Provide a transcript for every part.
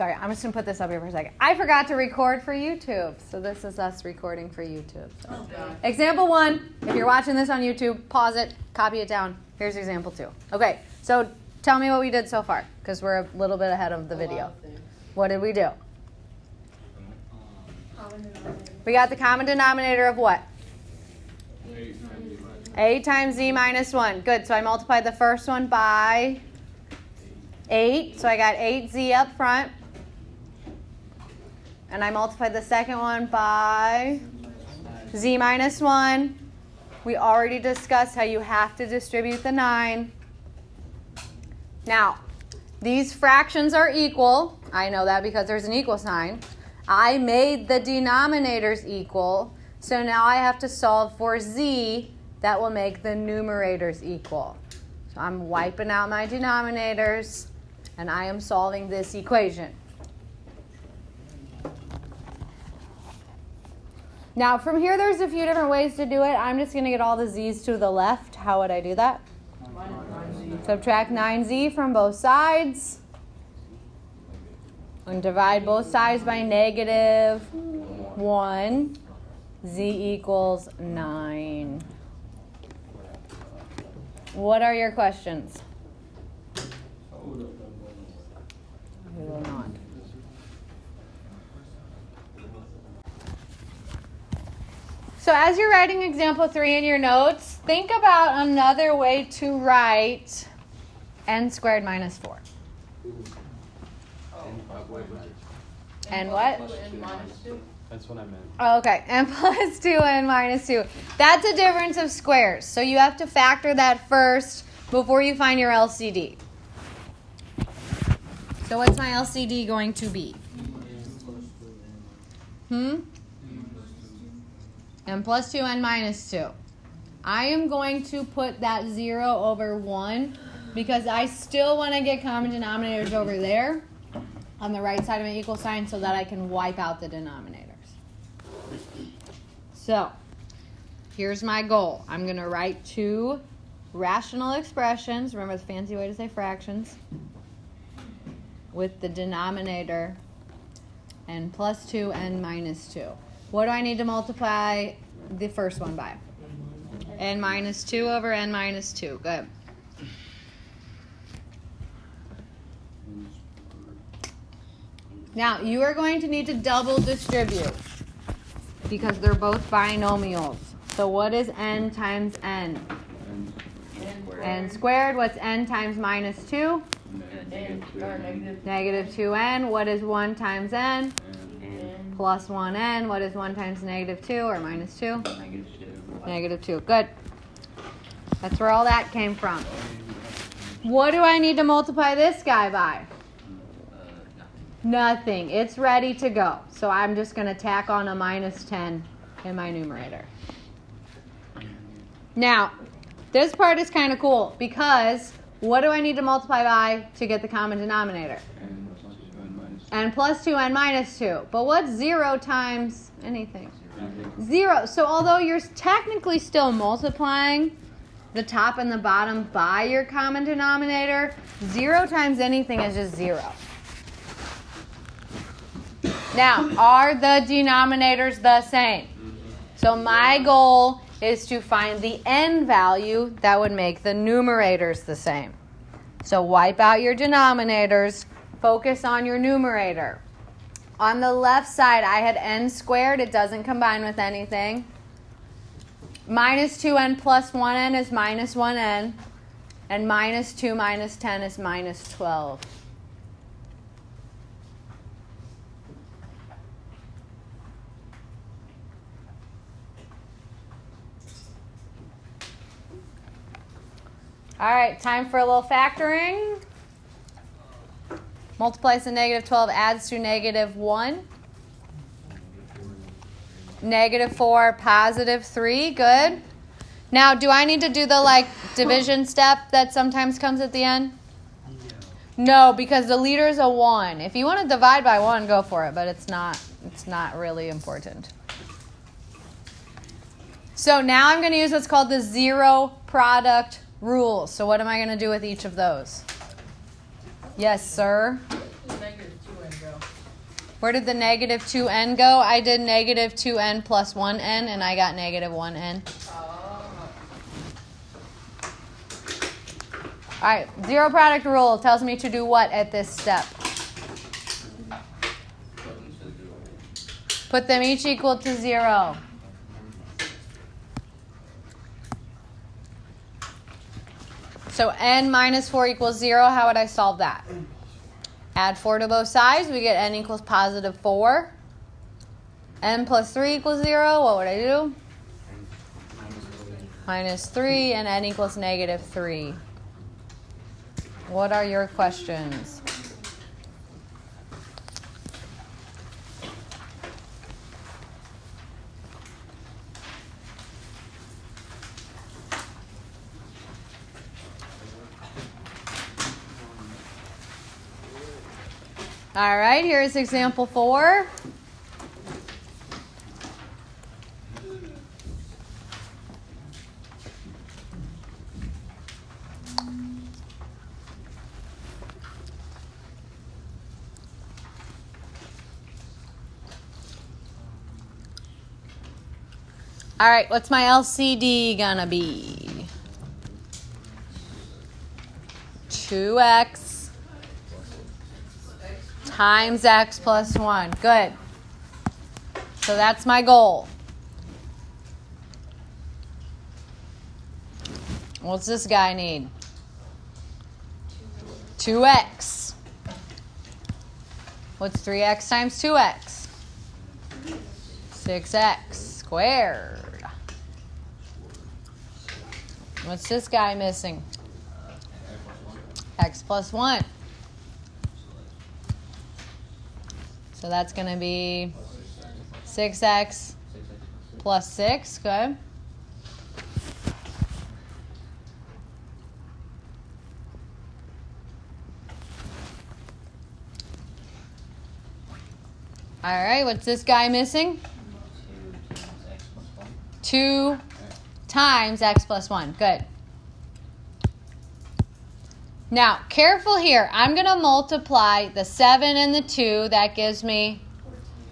Sorry, I'm just going to put this up here for a second. I forgot to record for YouTube. So this is us recording for YouTube. So. Okay. Example 1, if you're watching this on YouTube, pause it, copy it down. Here's example 2. Okay, so tell me what we did so far, because we're a little bit ahead of the video. What did we do? We got the common denominator of what? A times z minus 1. Good, so I multiplied the first one by 8. So I got 8z up front. And I multiplied the second one by z minus 1. We already discussed how you have to distribute the 9. Now, these fractions are equal. I know that because there's an equal sign. I made the denominators equal. So now I have to solve for z that will make the numerators equal. So I'm wiping out my denominators, and I am solving this equation. Now, from here, there's a few different ways to do it. I'm just going to get all the z's to the left. How would I do that? Subtract 9z from both sides. And divide both sides by negative 1. Z equals 9. What are your questions? We will not. So as you're writing example 3 in your notes, think about another way to write n squared minus 4. And what? That's what I meant. Oh, okay, n plus 2 and minus 2. That's a difference of squares. So you have to factor that first before you find your LCD. So what's my LCD going to be? N plus 2 and minus 2. I am going to put that 0 over 1 because I still want to get common denominators over there on the right side of my equal sign so that I can wipe out the denominators. So, here's my goal. I'm going to write 2 rational expressions. Remember the fancy way to say fractions. With the denominator n plus 2 and minus 2. What do I need to multiply the first one by? N minus 2 over n minus 2. Good. Now, you are going to need to double distribute because they're both binomials. So what is n times n? N squared. What's n times minus 2? Negative 2n. What is 1 times n? Plus 1n. What is 1 times negative 2 or minus 2? Negative 2. Good. That's where all that came from. What do I need to multiply this guy by? Nothing. It's ready to go. So I'm just going to tack on a minus 10 in my numerator. Now, this part is kind of cool because what do I need to multiply by to get the common denominator? N plus 2 and minus 2. But what's 0 times anything? 0. So although you're technically still multiplying the top and the bottom by your common denominator, 0 times anything is just 0. Now, are the denominators the same? So my goal is to find the n value that would make the numerators the same. So wipe out your denominators. Focus on your numerator. On the left side, I had n squared. It doesn't combine with anything. Minus 2n plus 1n is minus 1n. And minus 2 minus 10 is minus 12. All right, time for a little factoring. Multiplies to negative 12, adds to negative 1. Negative 4, positive 3, good. Now, do I need to do the division step that sometimes comes at the end? No, because the leader is a 1. If you want to divide by 1, go for it, but it's not really important. So now I'm going to use what's called the zero product rule. So what am I going to do with each of those? Yes, sir? Negative 2n, bro. Where did the negative 2n go? I did negative 2n plus 1n, and I got negative 1n. All right, zero product rule tells me to do what at this step? Put them each equal to 0. So n minus 4 equals 0. How would I solve that? Add 4 to both sides. We get n equals positive 4. N plus 3 equals 0. What would I do? Minus 3, and n equals negative 3. What are your questions? All right, here's example 4. All right, what's my LCD gonna be? 2x times x plus 1. Good. So that's my goal. What's this guy need? 2x. What's 3x times 2x? 6x squared. What's this guy missing? X plus 1. So that's going to be 6x plus 6. Good. All right, what's this guy missing? 2 times x plus 1. Good. Now, careful here. I'm going to multiply the 7 and the 2. That gives me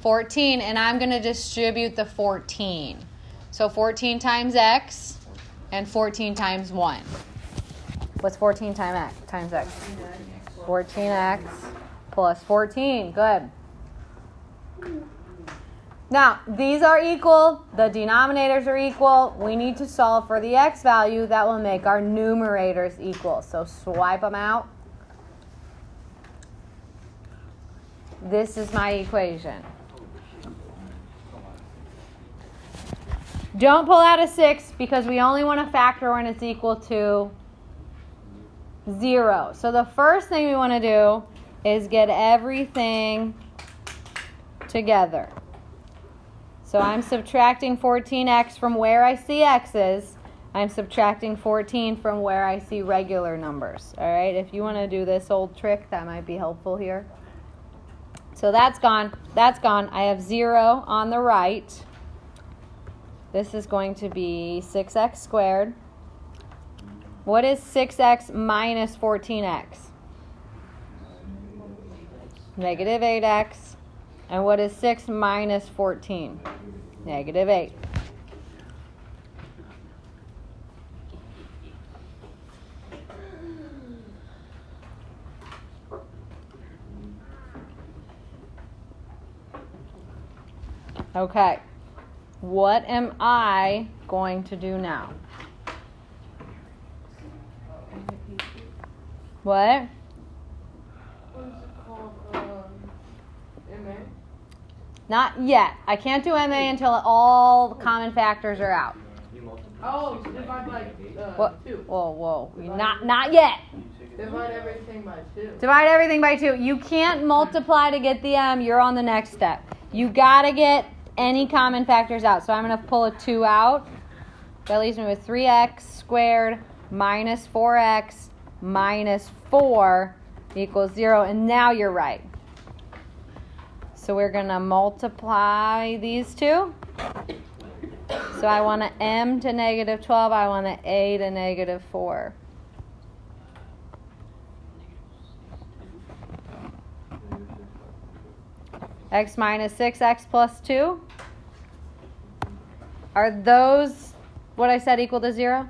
14. And I'm going to distribute the 14. So 14 times x and 14 times 1. What's 14 times x? 14x plus 14. Good. Now, these are equal. The denominators are equal. We need to solve for the x value that will make our numerators equal. So swipe them out. This is my equation. Don't pull out a 6 because we only want to factor when it's equal to 0. So the first thing we want to do is get everything together. So I'm subtracting 14x from where I see x's. I'm subtracting 14 from where I see regular numbers. All right, if you want to do this old trick, that might be helpful here. So that's gone. That's gone. I have 0 on the right. This is going to be 6x squared. What is 6x minus 14x? Negative 8x. And what is 6 minus 14? Negative 8. Okay. What am I going to do now? What? Not yet. I can't do MA until all the common factors are out. Oh, divide by 2. Whoa. Not yet. Divide everything by 2. Divide everything by 2. You can't multiply to get the M. You're on the next step. You got to get any common factors out. So I'm going to pull a 2 out. That leaves me with 3x squared minus 4x minus 4 equals 0. And now you're right. So we're going to multiply these two. So I want a m to negative 12. I want an a to negative 4. X minus 6, X plus 2. Are those what I said equal to 0?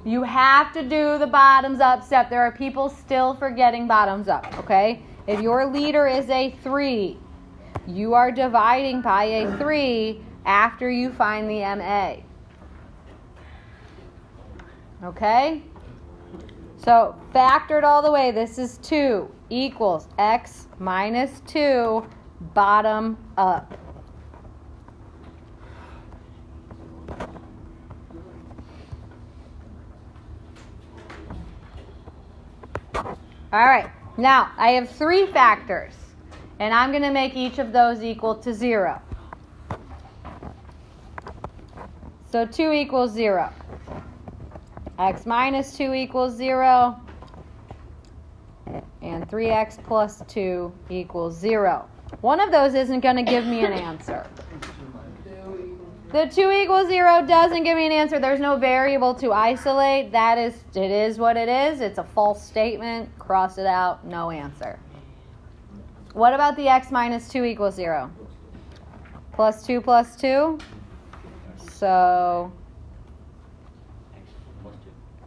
You have to do the bottoms up step. There are people still forgetting bottoms up, okay? If your leader is a 3, you are dividing by a 3 after you find the MA. Okay? So factored all the way, this is 2 equals X minus 2 bottom up. All right, now I have 3 factors, and I'm going to make each of those equal to 0. So 2 equals 0. X minus 2 equals 0. And 3x plus 2 equals 0. One of those isn't going to give me an answer. The 2 equals 0 doesn't give me an answer. There's no variable to isolate. It is what it is. It's a false statement. Cross it out. No answer. What about the x minus 2 equals 0? Plus 2 plus 2. So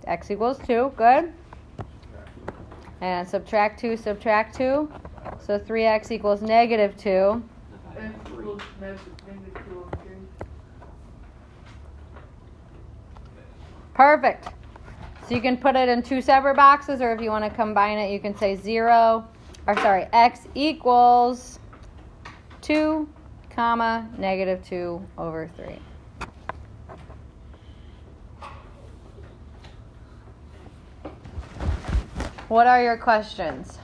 x equals 2. Good. And subtract 2, subtract 2. So 3x equals negative 2. X equals negative 2 over 3. Perfect. So you can put it in 2 separate boxes, or if you want to combine it, you can say x equals 2, comma, negative 2 over 3. What are your questions?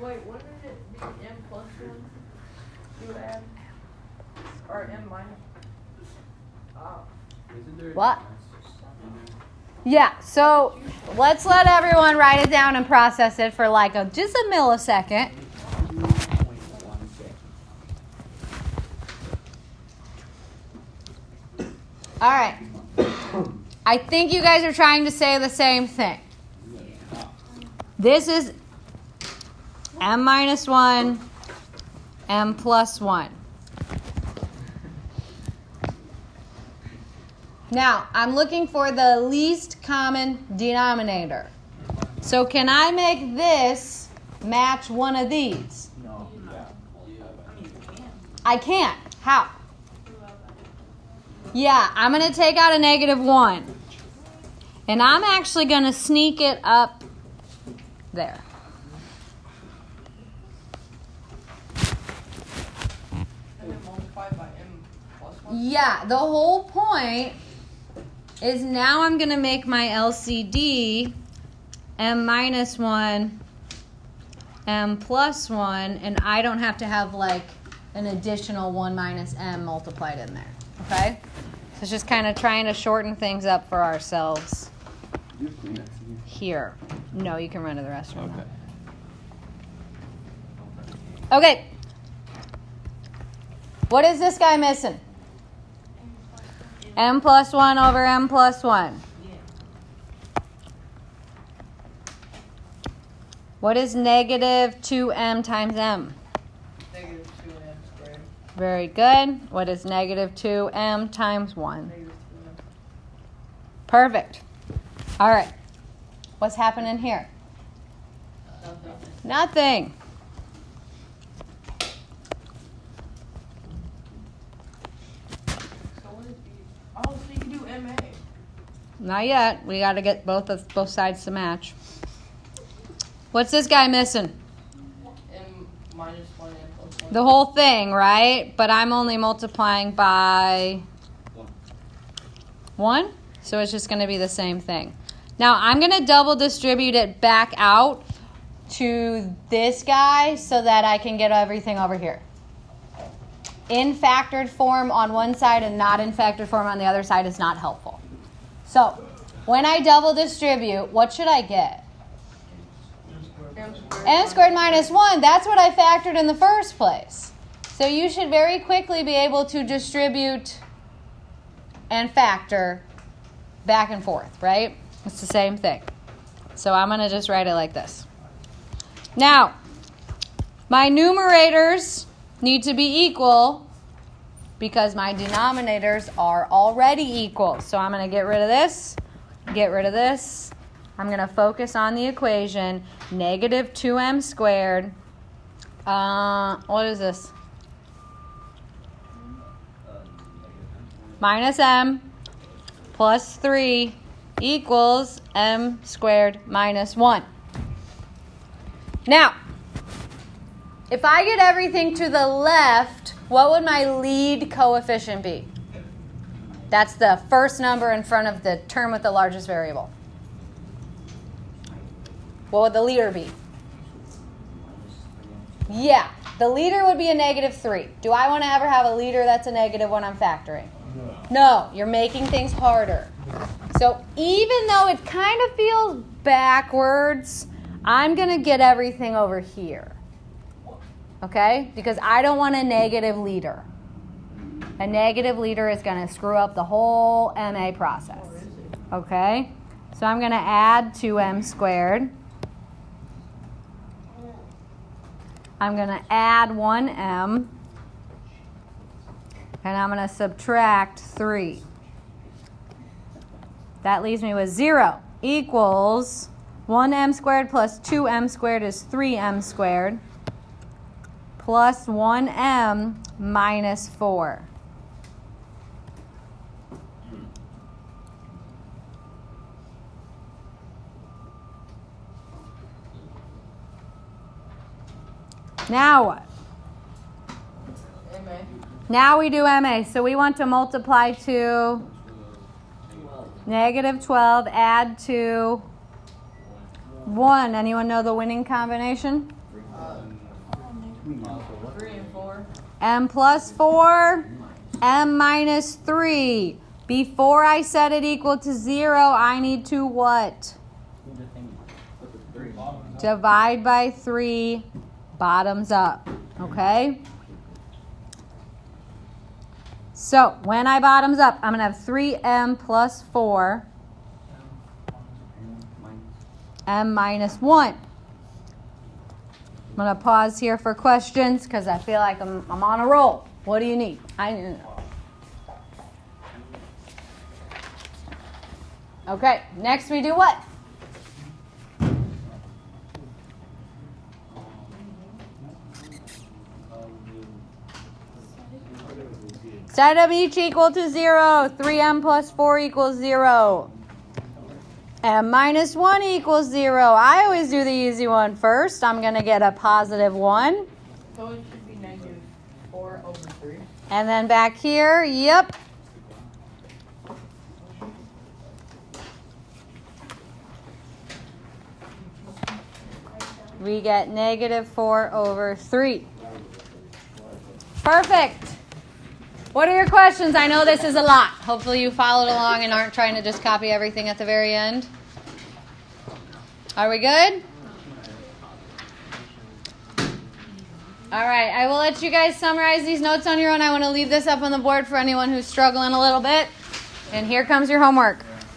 Wait, wouldn't it be m plus 1 you add? Or m minus? What? Yeah, so let's let everyone write it down and process it for just a millisecond. All right. I think you guys are trying to say the same thing. This is m minus 1, m plus 1. Now, I'm looking for the least common denominator. So can I make this match one of these? No. I can't. How? Yeah, I'm going to take out a negative 1. And I'm actually going to sneak it up there. And then multiply by m plus 1? Yeah, the whole point is now I'm going to make my LCD m minus 1, m plus 1, and I don't have to have an additional 1 minus m multiplied in there. Okay? So it's just kind of trying to shorten things up for ourselves here. No, you can run to the restroom. Okay. What is this guy missing? M plus 1 over m plus 1. What is negative 2m times m? Negative 2m squared. Very good. What is negative 2m times 1? Negative 2m. Perfect. All right. What's happening here? Nothing. Oh, so you can do MA. Not yet. We got to get both sides to match. What's this guy missing? M minus 1 and plus 1. The whole thing, right? But I'm only multiplying by 1. So it's just going to be the same thing. Now I'm going to double distribute it back out to this guy so that I can get everything over here. In factored form on one side and not in factored form on the other side is not helpful. So when I double distribute, what should I get? M squared minus 1. That's what I factored in the first place. So you should very quickly be able to distribute and factor back and forth, right? It's the same thing. So I'm going to just write it like this. Now, my numerators need to be equal because my denominators are already equal. So I'm going to get rid of this, get rid of this. I'm going to focus on the equation, negative 2m squared. What is this? Minus m plus 3 equals m squared minus 1. Now, if I get everything to the left, what would my lead coefficient be? That's the first number in front of the term with the largest variable. What would the leader be? Yeah, the leader would be a negative 3. Do I want to ever have a leader that's a negative when I'm factoring? No, you're making things harder. So even though it kind of feels backwards, I'm going to get everything over here. Okay? Because I don't want a negative leader. A negative leader is going to screw up the whole MA process. Okay? So I'm going to add 2m squared. I'm going to add 1m. And I'm going to subtract 3. That leaves me with 0 equals 1m squared plus 2m squared is 3m squared plus 1m minus 4. Now what? MA. Now we do MA. So we want to multiply to negative 12, add to 1. Anyone know the winning combination? 3 and 4. M plus 4, M minus 3. Before I set it equal to 0, I need to what? Divide by 3, bottoms up. Okay? So when I bottoms up, I'm going to have 3m plus 4, m minus 1. I'm going to pause here for questions because I feel like I'm on a roll. What do you need? I need to know. Okay, next we do what? Set up each equal to 0. 3m plus 4 equals 0. M minus 1 equals 0. I always do the easy one first. I'm going to get a positive 1. So it should be negative 4 over 3. And then back here, yep. We get negative 4 over 3. Perfect. What are your questions? I know this is a lot. Hopefully you followed along and aren't trying to just copy everything at the very end. Are we good? All right, I will let you guys summarize these notes on your own. I want to leave this up on the board for anyone who's struggling a little bit. And here comes your homework.